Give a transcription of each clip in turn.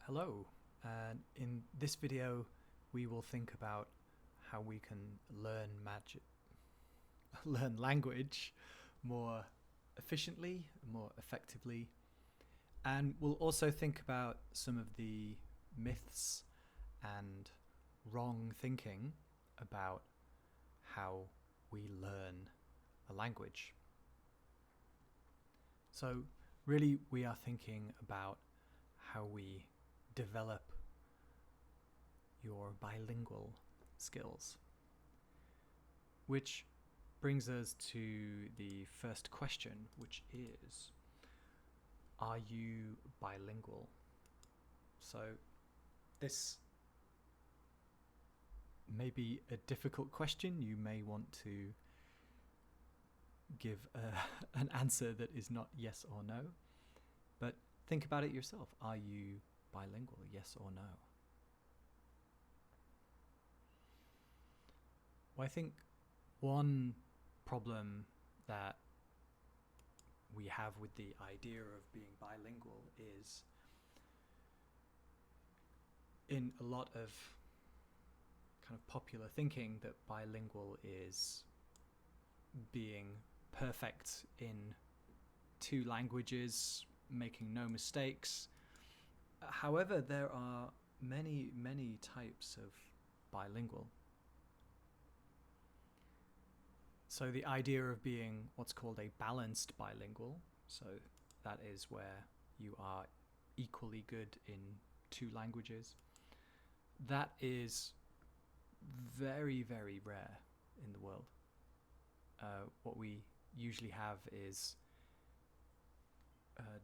Hello, and in this video we will think about how we can learn language more efficiently, more effectively, and we'll also think about some of the myths and wrong thinking about how we learn a language. So really we are thinking about how we develop your bilingual skills. Which brings us to the first question, which is, are you bilingual? So this may be a difficult question. You may want to give an answer that is not yes or no, but think about it yourself. Are you bilingual, yes or no? Well, I think one problem that we have with the idea of being bilingual is in a lot of kind of popular thinking that bilingual is being perfect in two languages, making no mistakes. However, there are many types of bilingual. So the idea of being what's called a balanced bilingual, so that is where you are equally good in two languages, that is very rare in the world. What we usually have is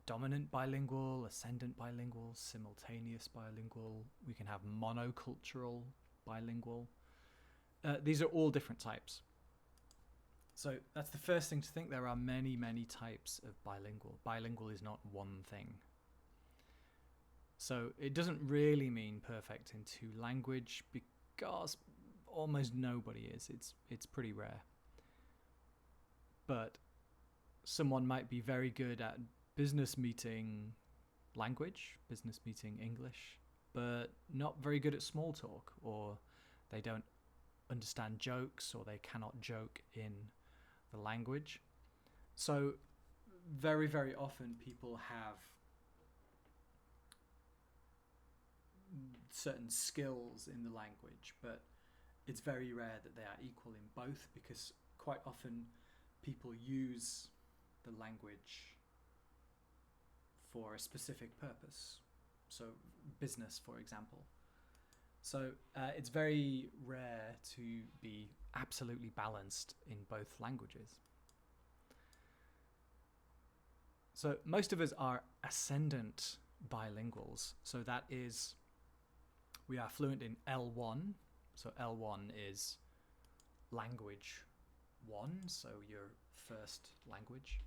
dominant bilingual, ascendant bilingual, simultaneous bilingual. We can have monocultural bilingual. These are all different types. So that's the first thing to think. There are many types of bilingual. Bilingual is not one thing. So it doesn't really mean perfect in two language because almost nobody is. It's pretty rare. But someone might be very good at business meeting language, business meeting English, but not very good at small talk, or they don't understand jokes, or they cannot joke in the language. So very often people have certain skills in the language, but it's very rare that they are equal in both, because quite often people use the language for a specific purpose. So business, for example. So it's very rare to be absolutely balanced in both languages. So most of us are ascendant bilinguals. So that is, we are fluent in L1. So L1 is language 1, so your first language.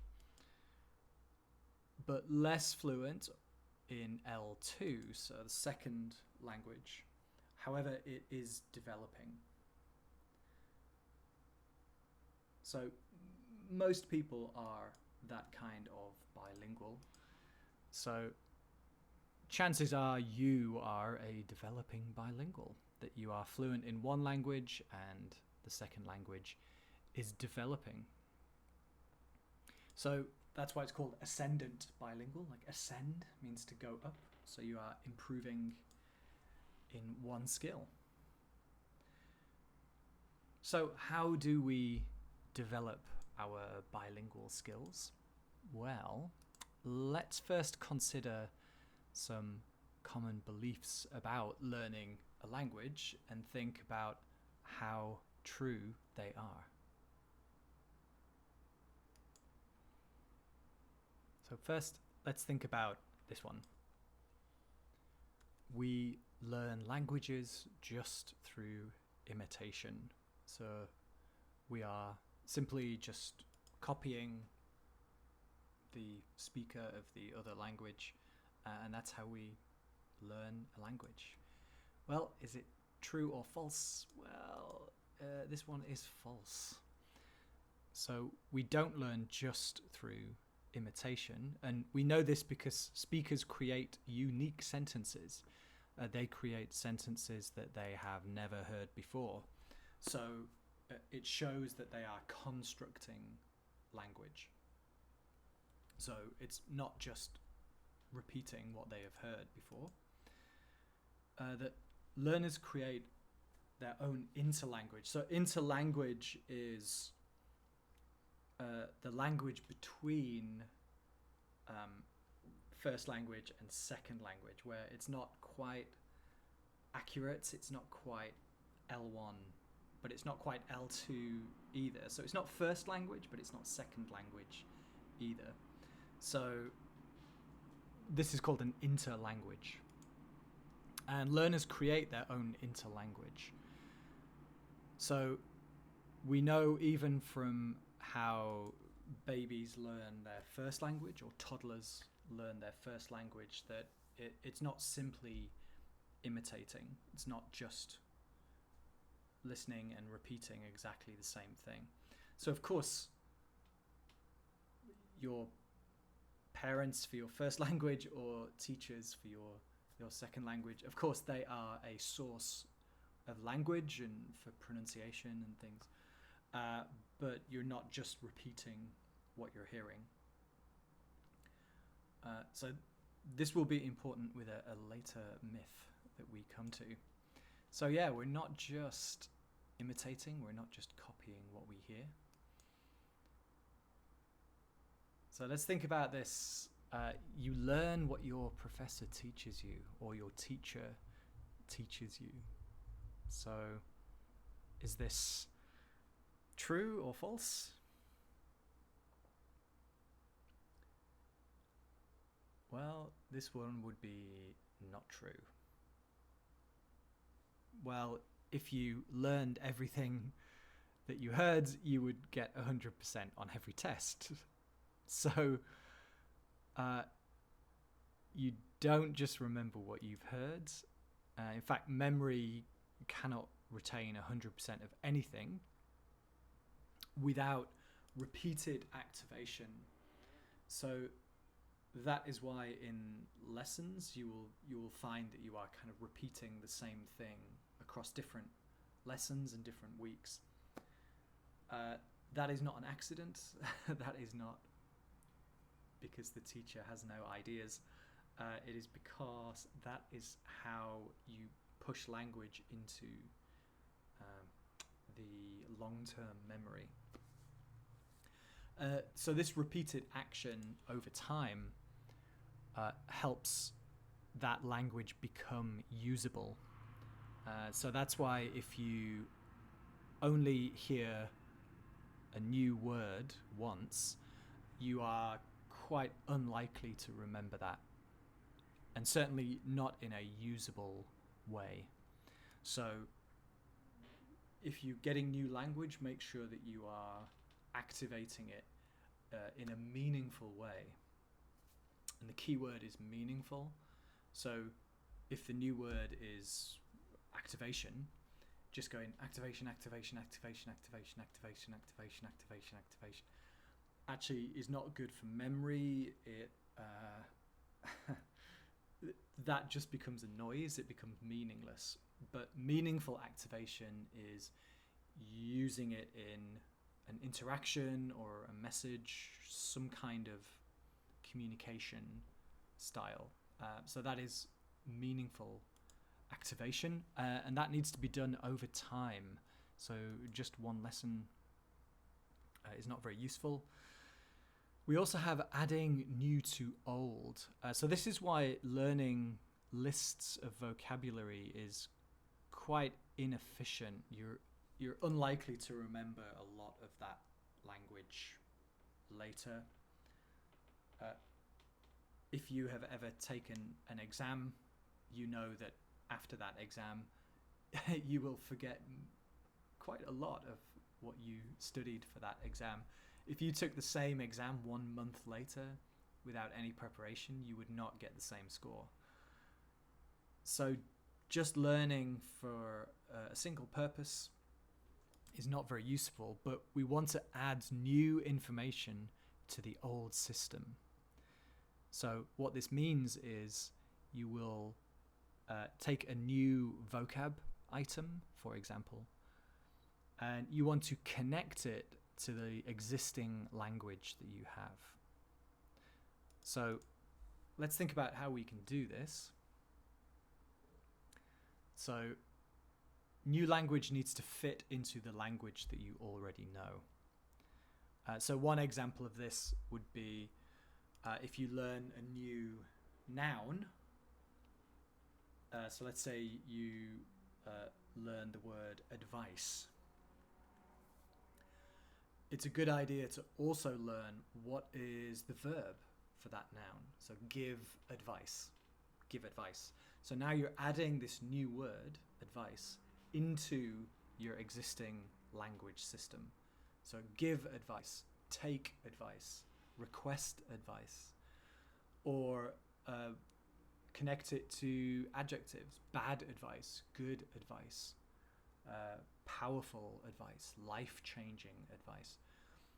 But less fluent in L2, so the second language. However, it is developing. So most people are that kind of bilingual. So chances are you are a developing bilingual, that you are fluent in one language and the second language is developing. So that's why it's called ascendant bilingual. Like ascend means to go up, so you are improving in one skill. So how do we develop our bilingual skills? Well, let's first consider some common beliefs about learning a language and think about how true they are. So first, let's think about this one. We learn languages just through imitation. So we are simply just copying the speaker of the other language, and that's how we learn a language. Well, is it true or false? Well, this one is false. So we don't learn just through imitation. And we know this because speakers create unique sentences. They create sentences that they have never heard before. So it shows that they are constructing language. So it's not just repeating what they have heard before. That learners create their own interlanguage. So interlanguage is the language between first language and second language, where it's not quite accurate, it's not quite L1, but it's not quite L2 either. So it's not first language, but it's not second language either. So this is called an interlanguage. And learners create their own interlanguage. So we know even from how babies learn their first language, or toddlers learn their first language, that it's not simply imitating. It's not just listening and repeating exactly the same thing. So of course, your parents for your first language or teachers for your second language, of course they are a source of language and for pronunciation and things, but you're not just repeating what you're hearing. So this will be important with a later myth that we come to. So yeah, we're not just imitating, we're not just copying what we hear. So let's think about this. You learn what your professor teaches you, or your teacher teaches you. So is this true or false? Well, this one would be not true. Well, if you learned everything that you heard, you would get 100% on every test. So you don't just remember what you've heard. In fact, memory cannot retain 100% of anything without repeated activation. So that is why in lessons you will find that you are kind of repeating the same thing across different lessons and different weeks. That is not an accident. That is not because the teacher has no ideas. It is because that is how you push language into the long-term memory. So this repeated action over time helps that language become usable. So that's why if you only hear a new word once, you are quite unlikely to remember that, and certainly not in a usable way. So if you're getting new language, make sure that you are activating it in a meaningful way. And the key word is meaningful. So if the new word is activation, just going activation, activation, activation, activation, activation, activation, activation, activation, actually is not good for memory. It that just becomes a noise. It becomes meaningless. But meaningful activation is using it in an interaction or a message, some kind of communication style. So that is meaningful activation, and that needs to be done over time. So just one lesson is not very useful. We also have adding new to old. So this is why learning lists of vocabulary is quite inefficient. You're unlikely to remember a lot of that language later. If you have ever taken an exam, you know that after that exam, you will forget quite a lot of what you studied for that exam. If you took the same exam 1 month later without any preparation, you would not get the same score. So just learning for a single purpose is not very useful, but we want to add new information to the old system. So what this means is you will take a new vocab item, for example, and you want to connect it to the existing language that you have. So let's think about how we can do this. So new language needs to fit into the language that you already know. So one example of this would be if you learn a new noun. So let's say you learn the word advice. It's a good idea to also learn what is the verb for that noun. So give advice. Give advice. So now you're adding this new word, advice, into your existing language system. So give advice, take advice, request advice, or connect it to adjectives, bad advice, good advice, powerful advice, life-changing advice.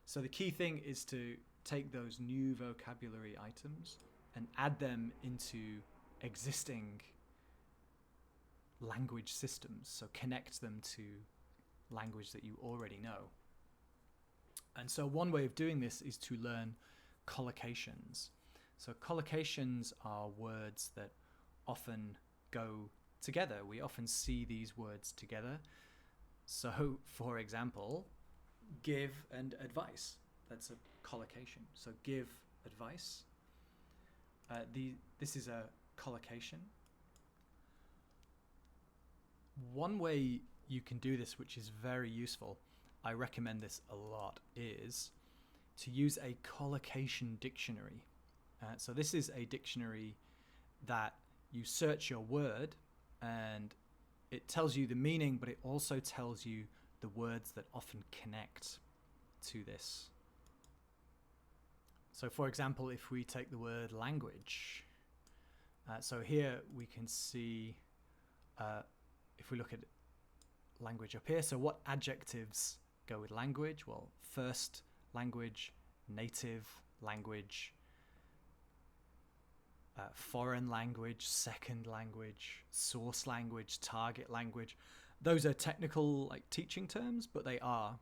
So the key thing is to take those new vocabulary items and add them into existing language systems. So connect them to language that you already know. And so one way of doing this is to learn collocations. So collocations are words that often go together. We often see these words together. So, for example, give and advice. That's a collocation. So give advice. This is a collocation. One way you can do this, which is very useful, I recommend this a lot, is to use a collocation dictionary. So this is a dictionary that you search your word and it tells you the meaning, but it also tells you the words that often connect to this. So for example, if we take the word language, so here we can see, if we look at language up here, so what adjectives go with language? Well, first language, native language, foreign language, second language, source language, target language. Those are technical, like, teaching terms, but they are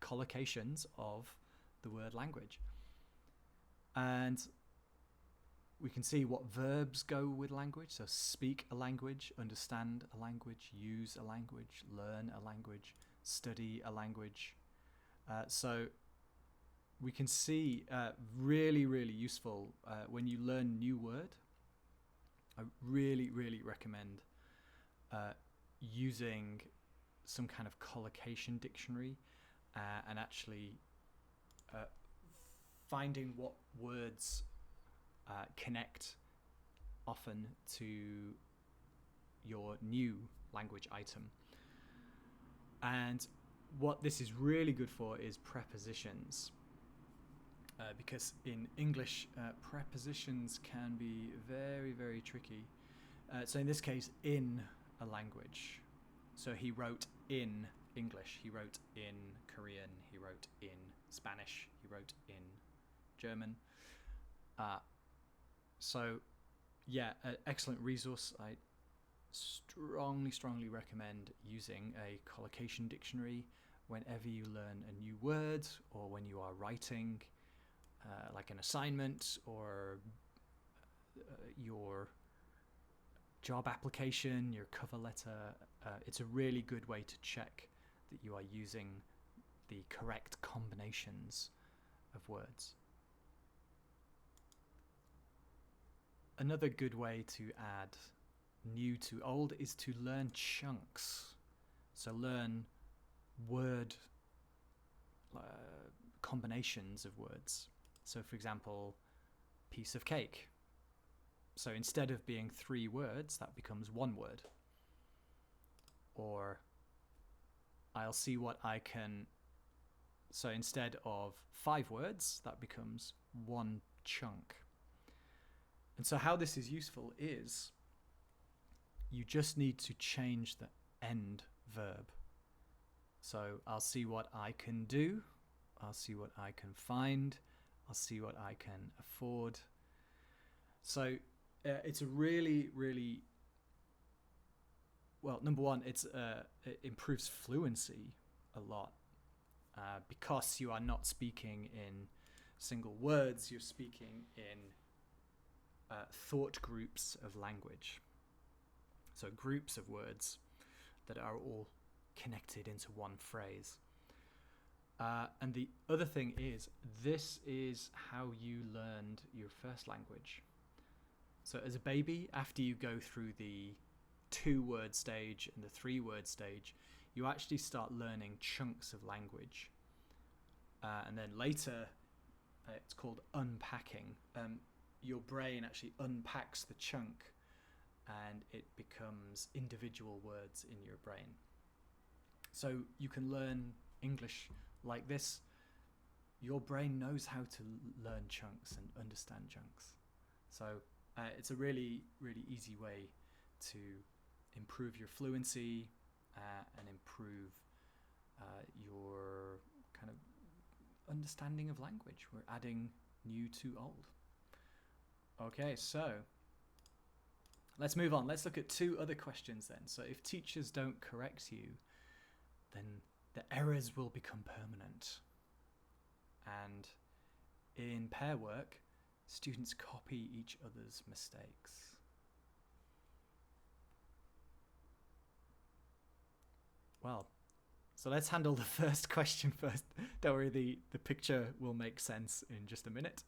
collocations of the word language. And we can see what verbs go with language. So speak a language, understand a language, use a language, learn a language, study a language. So we can see really, really useful when you learn a new word. I really, really recommend using some kind of collocation dictionary and actually finding what words connect often to your new language item. And what this is really good for is prepositions. Because in English, prepositions can be very, very tricky. So in this case, in a language. So he wrote in English, he wrote in Korean, he wrote in Spanish, he wrote in German. So yeah, an excellent resource. I strongly recommend using a collocation dictionary whenever you learn a new word or when you are writing like an assignment or your job application, your cover letter. It's a really good way to check that you are using the correct combinations of words. Another good way to add new to old is to learn chunks. So learn word combinations of words. So for example, piece of cake. So instead of being 3 words, that becomes 1 word. Or I'll see what I can. So instead of 5 words, that becomes 1 chunk. And so how this is useful is you just need to change the end verb. So I'll see what I can do. I'll see what I can find. I'll see what I can afford. So it's a really, really, well, number one, it improves fluency a lot because you are not speaking in single words, you're speaking in thought groups of language. So groups of words that are all connected into one phrase. And the other thing is, this is how you learned your first language. So as a baby, after you go through the 2-word stage and the 3-word stage, you actually start learning chunks of language. And then later, it's called unpacking. Your brain actually unpacks the chunk and it becomes individual words in your brain. So you can learn English like this. Your brain knows how to learn chunks and understand chunks. So it's a really, really easy way to improve your fluency and improve your kind of understanding of language. We're adding new to old. Okay, so let's move on. Let's look at 2 other questions then. So if teachers don't correct you, then the errors will become permanent. And in pair work, students copy each other's mistakes. Well, so let's handle the first question first. Don't worry, the picture will make sense in just a minute.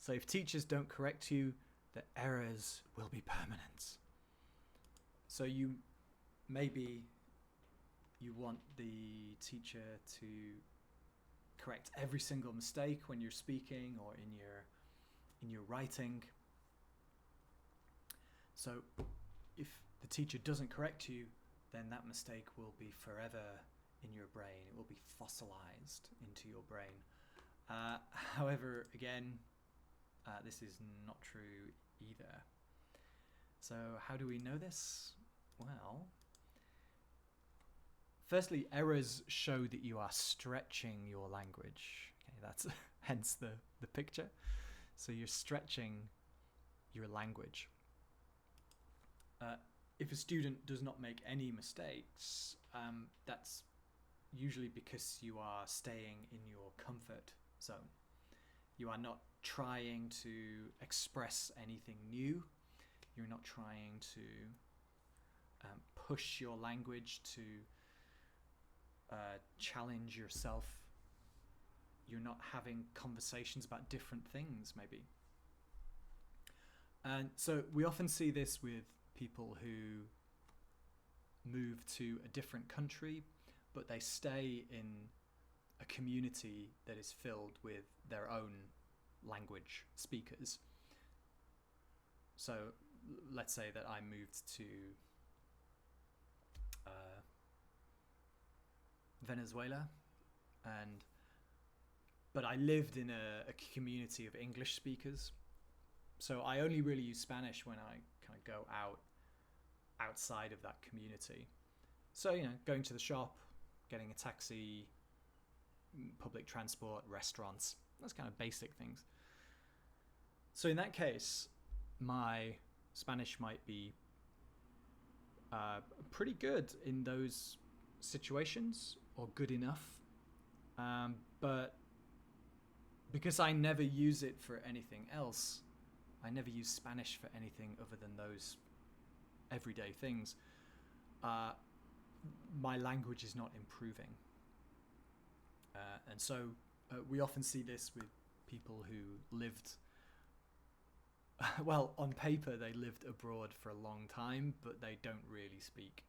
So if teachers don't correct you, the errors will be permanent. So maybe you want the teacher to correct every single mistake when you're speaking or in your writing. So if the teacher doesn't correct you, then that mistake will be forever in your brain. It will be fossilized into your brain. However, again, this is not true either. So how do we know this? Well, firstly, errors show that you are stretching your language. Okay, that's hence the picture. So you're stretching your language. If a student does not make any mistakes, that's usually because you are staying in your comfort zone. You are not trying to express anything new. You're not trying to push your language to challenge yourself. You're not having conversations about different things, maybe. And so we often see this with people who move to a different country, but they stay in a community that is filled with their own language speakers. So let's say that I moved to Venezuela, but I lived in a community of English speakers. So I only really use Spanish when I kind of go outside of that community. So, going to the shop, getting a taxi, public transport, restaurants, those kind of basic things. So in that case, my Spanish might be pretty good in those situations, or good enough. But because I never use it for anything else, I never use Spanish for anything other than those everyday things, my language is not improving. And so we often see this with people who lived, well, on paper they lived abroad for a long time, but they don't really speak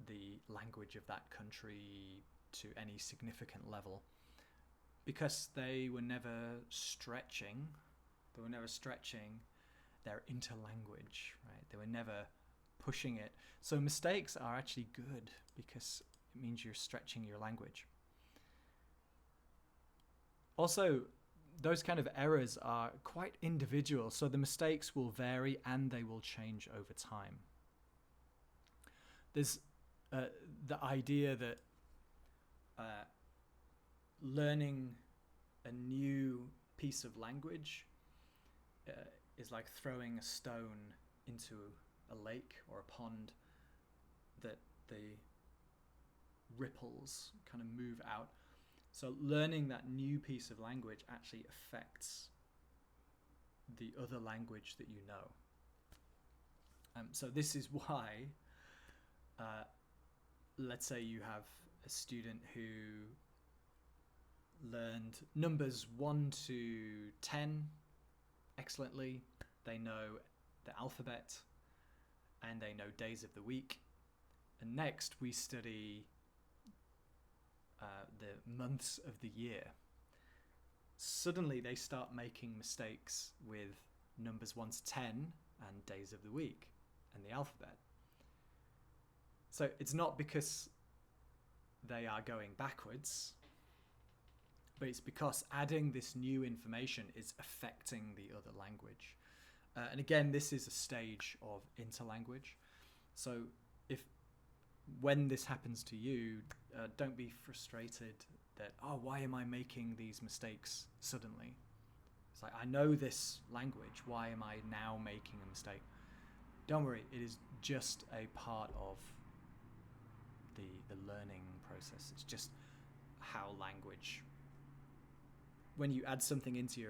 the language of that country to any significant level, because they were never stretching their interlanguage, right? They were never pushing it. So mistakes are actually good because it means you're stretching your language. Also, those kind of errors are quite individual, so the mistakes will vary and they will change over time. There's the idea that learning a new piece of language is like throwing a stone into a lake or a pond that the ripples kind of move out. So learning that new piece of language actually affects the other language that you know. So this is why, let's say you have a student who learned numbers 1 to 10 excellently. They know the alphabet and they know days of the week. And next we study the months of the year. Suddenly they start making mistakes with numbers 1 to 10 and days of the week and the alphabet. So it's not because they are going backwards, but it's because adding this new information is affecting the other language. And again, this is a stage of interlanguage. So when this happens to you, don't be frustrated that, oh, why am I making these mistakes suddenly? It's like, I know this language, why am I now making a mistake? Don't worry, it is just a part of the learning process. It's just how language, when you add something into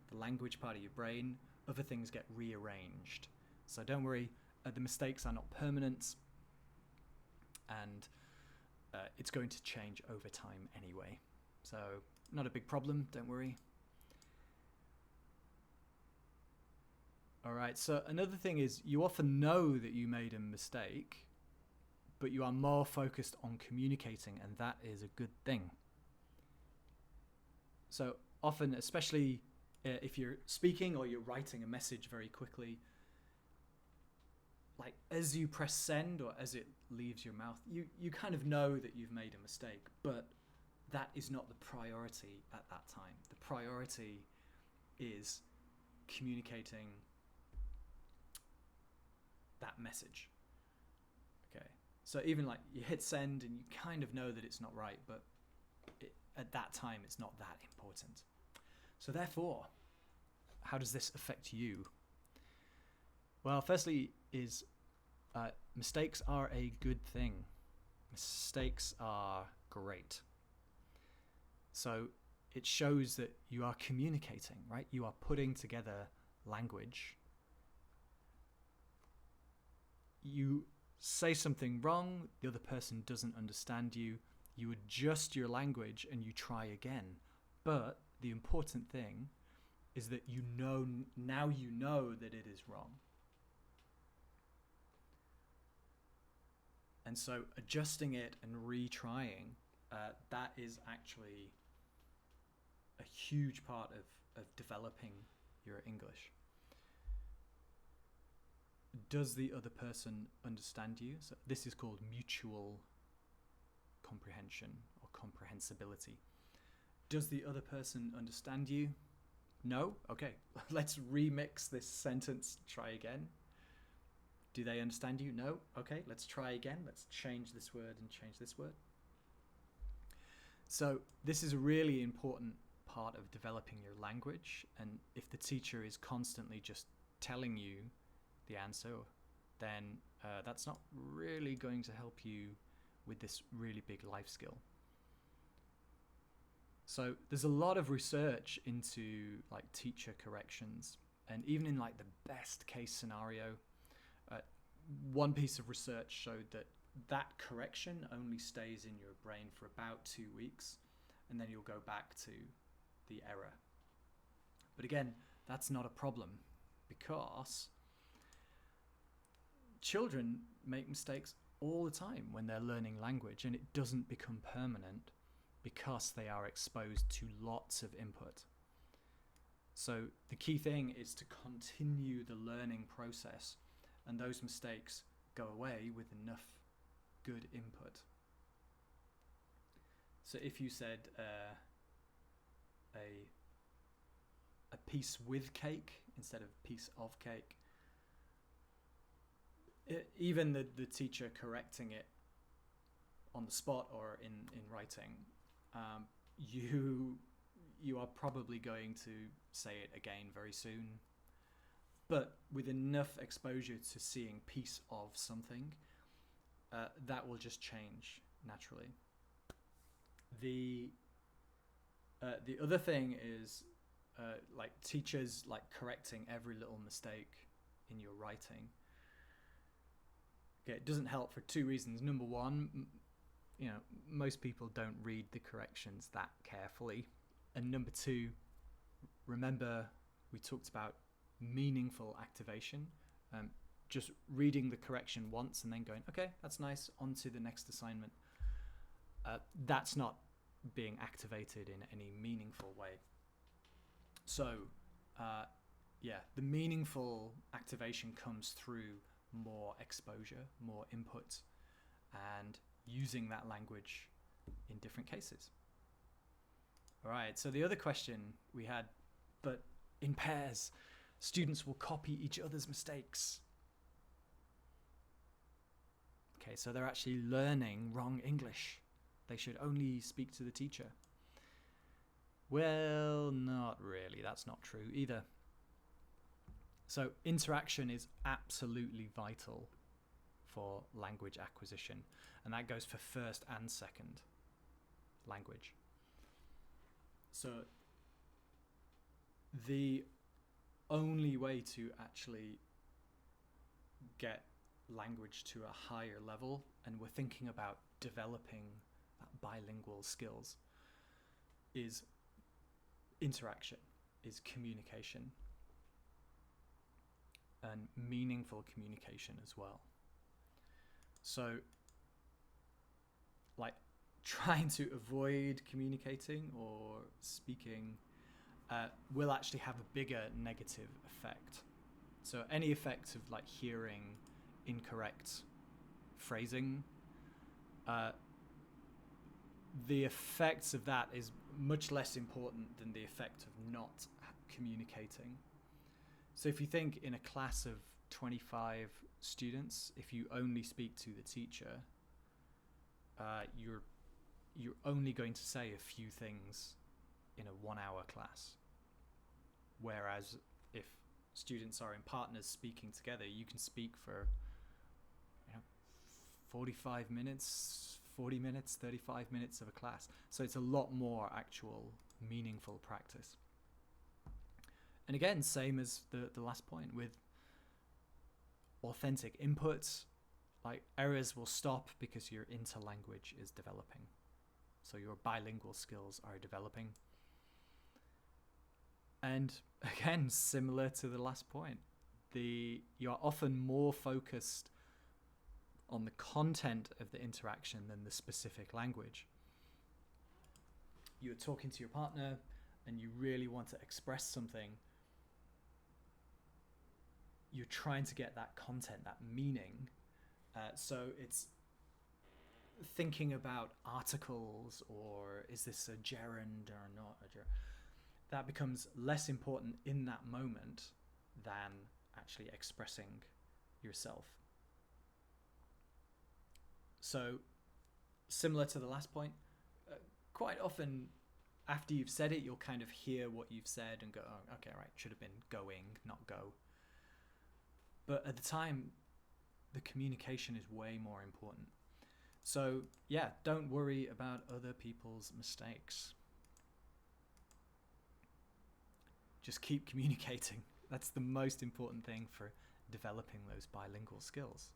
the language part of your brain, other things get rearranged. So don't worry, the mistakes are not permanent, and it's going to change over time anyway. So not a big problem, don't worry. All right, so another thing is you often know that you made a mistake, but you are more focused on communicating, and that is a good thing. So often, especially if you're speaking or you're writing a message very quickly, like as you press send or as it leaves your mouth, you kind of know that you've made a mistake, but that is not the priority at that time. The priority is communicating that message. Okay, so even like you hit send and you kind of know that it's not right, but at that time it's not that important. So therefore, how does this affect you? Well, firstly is mistakes are a good thing. Mistakes are great. So it shows that you are communicating, right? You are putting together language. You say something wrong, the other person doesn't understand you, you adjust your language and you try again. But the important thing is that now you know that it is wrong. And so adjusting it and retrying, that is actually a huge part of developing your English. Does the other person understand you? So this is called mutual comprehension or comprehensibility. Does the other person understand you? No? Okay, let's remix this sentence, try again. Do they understand you? No? Okay, let's try again. Let's change this word and change this word. So this is a really important part of developing your language, and if the teacher is constantly just telling you the answer, then that's not really going to help you with this really big life skill. So there's a lot of research into like teacher corrections, and even in like the best case scenario, one piece of research showed that correction only stays in your brain for about 2 weeks, and then you'll go back to the error. But again, that's not a problem, because children make mistakes all the time when they're learning language, and it doesn't become permanent because they are exposed to lots of input. So the key thing is to continue the learning process, and those mistakes go away with enough good input. So if you said a piece with cake instead of piece of cake, even the teacher correcting it on the spot or in writing you are probably going to say it again very soon. But with enough exposure to seeing piece of something, that will just change naturally. The other thing is like teachers like correcting every little mistake in your writing. Okay, it doesn't help for two reasons. Number one, most people don't read the corrections that carefully. And number two, remember we talked about meaningful activation. Just reading the correction once and then going, okay, that's nice, on to the next assignment. That's not being activated in any meaningful way. So, the meaningful activation comes through more exposure, more input, and using that language in different cases. All right, so the other question we had, but in pairs, students will copy each other's mistakes. Okay, so they're actually learning wrong English. They should only speak to the teacher. Well, not really. That's not true either. So interaction is absolutely vital for language acquisition, and that goes for first and second language. So the only way to actually get language to a higher level, and we're thinking about developing bilingual skills, is interaction, is communication, and meaningful communication as well. So like trying to avoid communicating or speaking will actually have a bigger negative effect. So any effect of like hearing incorrect phrasing, the effects of that is much less important than the effect of not communicating. So if you think in a class of 25 students, if you only speak to the teacher, you're only going to say a few things in a 1 hour class. Whereas if students are in partners speaking together, you can speak for 45 minutes, 40 minutes, 35 minutes of a class. So it's a lot more actual meaningful practice. And again, same as the last point with authentic inputs, like errors will stop because your interlanguage is developing. So your bilingual skills are developing. And again, similar to the last point, you're often more focused on the content of the interaction than the specific language. You're talking to your partner and you really want to express something. You're trying to get that content, that meaning. So it's thinking about articles, or is this a gerund or not a gerund? That becomes less important in that moment than actually expressing yourself. So similar to the last point, quite often after you've said it, you'll kind of hear what you've said and go, oh, okay, right, should have been going, not go. But at the time, the communication is way more important. So yeah, don't worry about other people's mistakes. Just keep communicating. That's the most important thing for developing those bilingual skills.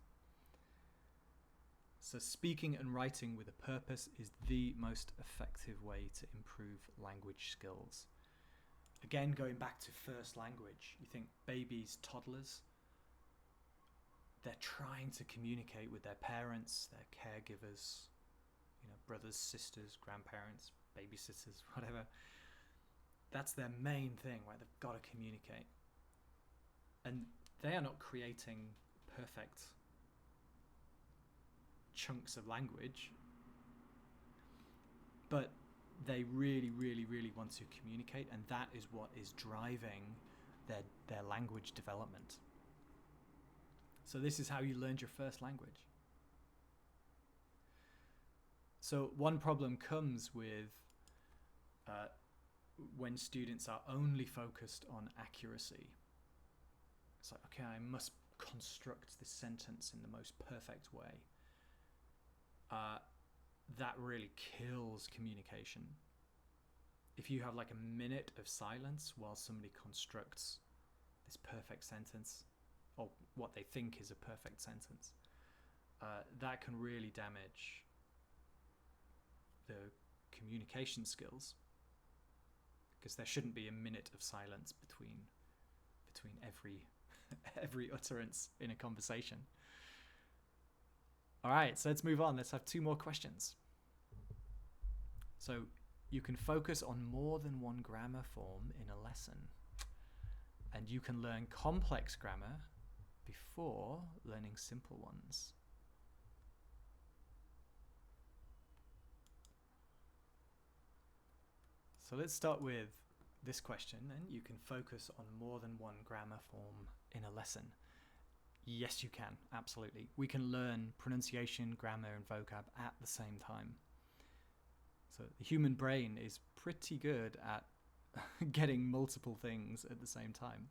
So speaking and writing with a purpose is the most effective way to improve language skills. Again, going back to first language, you think babies, toddlers, they're trying to communicate with their parents, their caregivers, brothers, sisters, grandparents, babysitters, whatever. That's their main thing, right? They've got to communicate. And they are not creating perfect chunks of language, but they really, really, really want to communicate, and that is what is driving their language development. So this is how you learned your first language. So one problem comes with when students are only focused on accuracy. It's like, okay, I must construct this sentence in the most perfect way. That really kills communication. If you have like a minute of silence while somebody constructs this perfect sentence, or what they think is a perfect sentence, that can really damage the communication skills, because there shouldn't be a minute of silence between every utterance in a conversation. All right, so let's move on. Let's have 2 more questions. So you can focus on more than one grammar form in a lesson, and you can learn complex grammar before learning simple ones. So let's start with this question then. You can focus on more than one grammar form in a lesson. Yes, you can, absolutely. We can learn pronunciation, grammar, and vocab at the same time. So the human brain is pretty good at getting multiple things at the same time.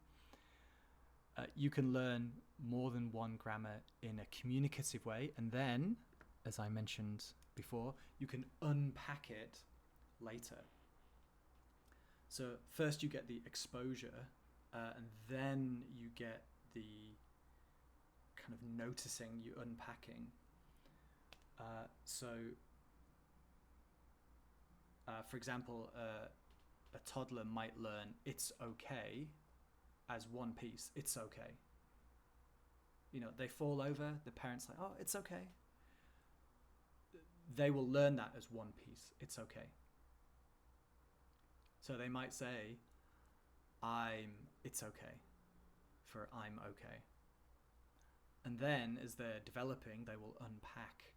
You can learn more than one grammar in a communicative way, and then, as I mentioned before, you can unpack it later. So first you get the exposure, and then you get the kind of noticing, you unpacking. For example, a toddler might learn "it's okay" as one piece. It's okay. You know, they fall over, the parents like, "Oh, it's okay." They will learn that as one piece. It's okay. So they might say, it's okay, for I'm okay. And then as they're developing, they will unpack,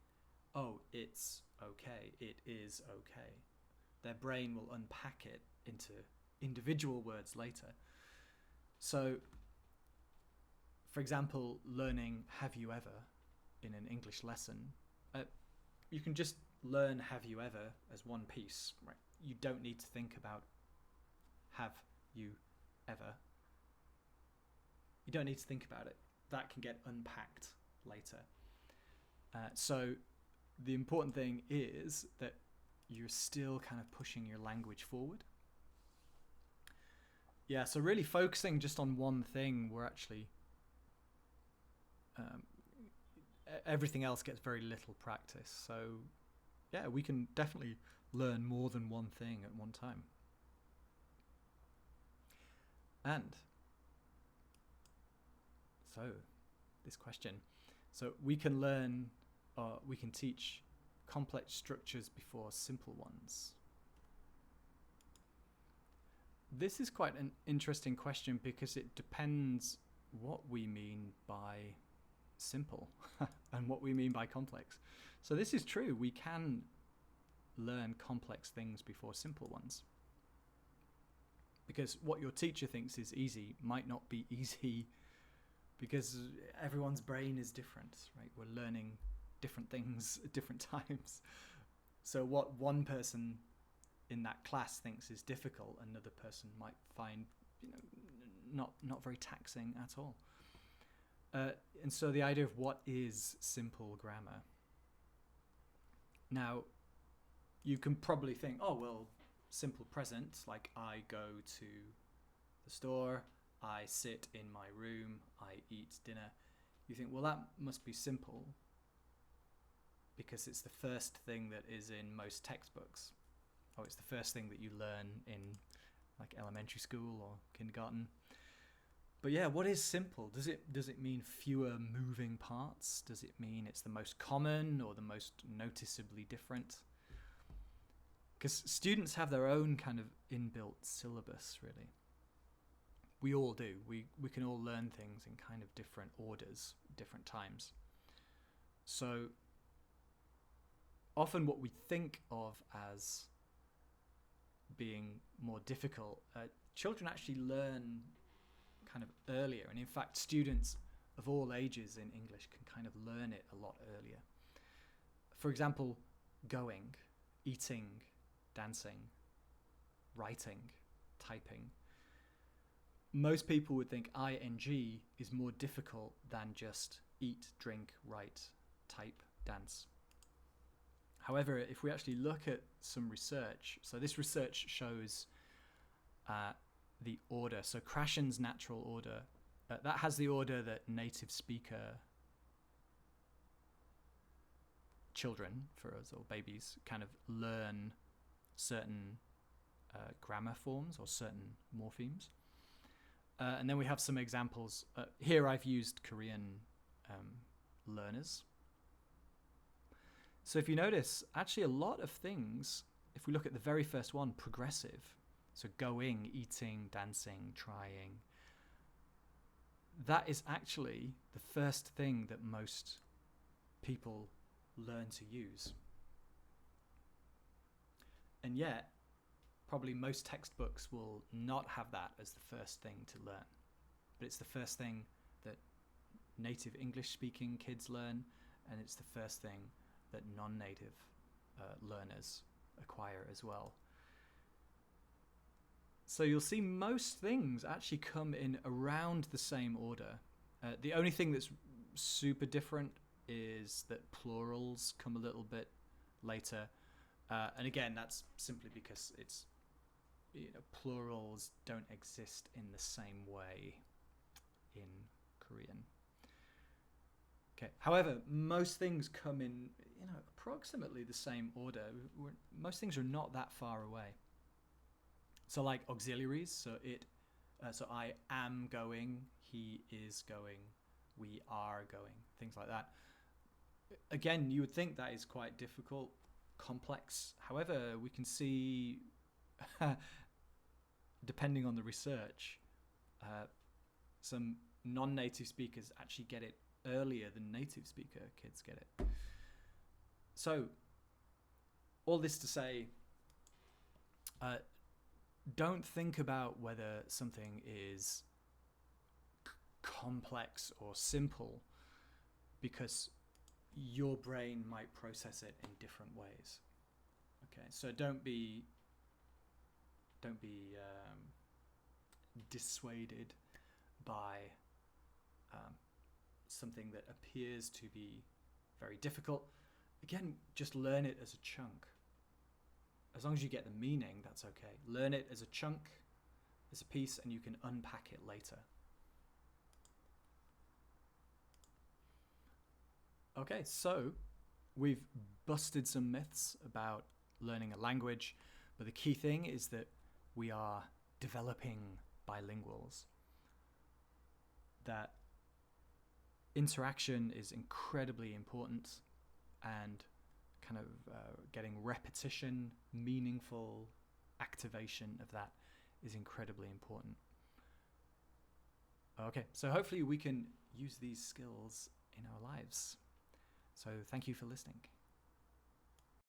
oh, it's okay, it is okay. Their brain will unpack it into individual words later. So, for example, learning "have you ever" in an English lesson, you can just learn "have you ever" as one piece, right? You don't need to think about "have you ever." You don't need to think about it. That can get unpacked later. So the important thing is that you're still kind of pushing your language forward. Yeah, so really focusing just on one thing, we're actually... everything else gets very little practice. So yeah, we can definitely learn more than one thing at one time. And so this question, so we can learn, we can teach complex structures before simple ones. This is quite an interesting question because it depends what we mean by simple and what we mean by complex. So this is true. We can learn complex things before simple ones, because what your teacher thinks is easy might not be easy, because everyone's brain is different, right? We're learning different things at different times. So what one person in that class thinks is difficult, another person might find, not very taxing at all. And so the idea of what is simple grammar. Now, you can probably think, oh, well, simple present, like I go to the store, I sit in my room, I eat dinner. You think, well, that must be simple because it's the first thing that is in most textbooks. Oh, it's the first thing that you learn in like elementary school or kindergarten. But yeah, what is simple? Does it mean fewer moving parts? Does it mean it's the most common or the most noticeably different? Because students have their own kind of inbuilt syllabus, really. We all do. We can all learn things in kind of different orders, different times. So often what we think of as being more difficult, children actually learn kind of earlier. And in fact, students of all ages in English can kind of learn it a lot earlier. For example, going, eating, dancing. writing, typing. Most people would think ing is more difficult than just eat, drink, write, type, dance. However, if we actually look at some research, so this research shows the order. So Krashen's natural order, that has the order that native speaker children, for us, or babies, kind of learn certain grammar forms or certain morphemes. And then we have some examples. Here I've used Korean learners. So if you notice, actually a lot of things, if we look at the very first one, progressive. So going, eating, dancing, trying. That is actually the first thing that most people learn to use. And yet, probably most textbooks will not have that as the first thing to learn. But it's the first thing that native English-speaking kids learn, and it's the first thing that non-native learners acquire as well. So you'll see most things actually come in around the same order. The only thing that's super different is that plurals come a little bit later. And again, that's simply because it's, plurals don't exist in the same way in Korean. Okay. However, most things come in, approximately the same order. Most things are not that far away. So like auxiliaries, so I am going, he is going, we are going, things like that. Again, you would think that is quite difficult, complex. However, we can see, depending on the research, some non-native speakers actually get it earlier than native speaker kids get it. So, all this to say, don't think about whether something is complex or simple, because your brain might process it in different ways. Okay, so don't be dissuaded by something that appears to be very difficult. Again, just learn it as a chunk. As long as you get the meaning, that's okay. Learn it as a chunk, as a piece, and you can unpack it later. Okay, so we've busted some myths about learning a language, but the key thing is that we are developing bilinguals. That interaction is incredibly important, and kind of getting repetition, meaningful activation of that is incredibly important. Okay, so hopefully we can use these skills in our lives. So thank you for listening.